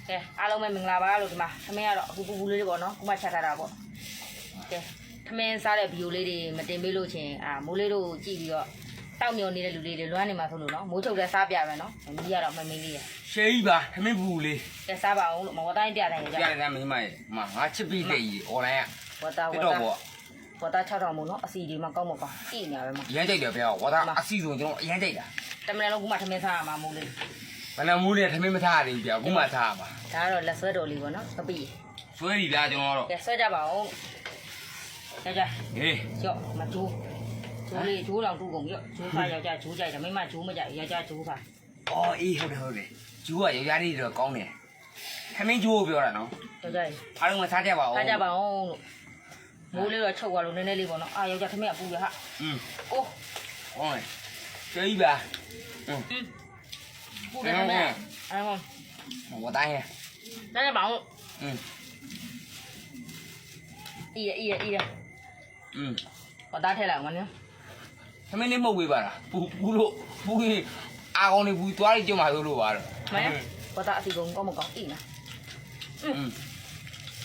ကဲအားလုံးပဲမင်္ဂလာပါလို့ဒီမှာသမင်းကတော့အခုပူပူလေးတွေပေါ့နော်ခုမှချက်ထားတာပေါ့ကဲသမင်းစားတဲ့ဗီဒီယိုလေးတွေမတင်ပေးလို့ချင်းမိုးလေးတို့ကြည့်ပြီးတော့တောက်မျောနေတဲ့လူလေးတွေလွမ်းနေမှာဆိုလို့နော်မိုးချုပ်တဲ့စားပြမယ်နော်မီးရတော့မမင်းလေးရရှေးကြီးပါသမင်းပူလေးကဲစားပါအောင်လို့မဝတိုင်းပြတယ်ကြတယ်မင်းမရဲ့ငါချစ်ပြီးလေကြီး online ဝတာ6000မို့နော်အစီဒီမှာကောင်းမကောင်းကြည့်နေရပဲမှာရမ်းကြိုက်တယ်ဗျာဝါသားအစီဆိုကျွန်တော်အရမ်းကြိုက်တာတမန်လုံးခုမှသမင်းစားရမှာမိုးလေးဘယ်နှမိုးလေးသမင်းမထားရသေးဘူးဗျာခုမှထားရမှာဒါကတော့လက်ဆွဲတော်လေးပေါ့နော်ကပိဆွဲရီလားကျွန်တော်တော့ကဲဆွဲကြပါအောင်ကြဟေးကြော့မကျိုးကျိုးလေးကျိုးတော်တူကုန်ကြော့ကျိုးစားယောက်ျားကျိုးကြိုက်တယ်မိမကျိုးမကြိုက်ယောက်ျားကျိုးစားအော်အေးဟုတ်တယ်ကျိုးကယောက်ျားလေးတော့ကောင်းတယ်သမင်းကျိုးကိုပြောတာနော်ယောက်ျားအားလုံးကစားကြပါဦးစားကြပါအောင်လို့မိုးလေးတော့ချုပ်သွားလို့နည်းနည်းလေးပေါ့နော်ယောက်ျားသမင်းအပူရဟာကိုဟောရှေးကြီးပါပူတယ်သမင်းဝါသားရဲ့စားကြပါအောင်အေးဝါသားထဲလိုက်အောင်နော်သမင်းလေးမှုတ်ပေးပါလားပူလို့ပူကြီးအာကောင်လေးပူသွားလိုက်ကြမှာလို့ပါတော့မင်းဝါသားအစီကုန်ကောင်းမကောင်းအေးလား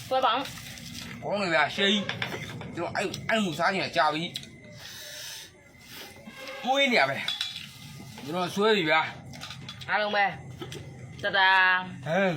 ဆွဲပါအောင်ကောင်းနေဗျာရှေးကြီးကျွန်တော်အဲ့မူစားနေတာကြာပြီမွေးနေရပဲကျွန်တော်ဆွဲပြီဗျာအားလုံးပဲတတာဟမ်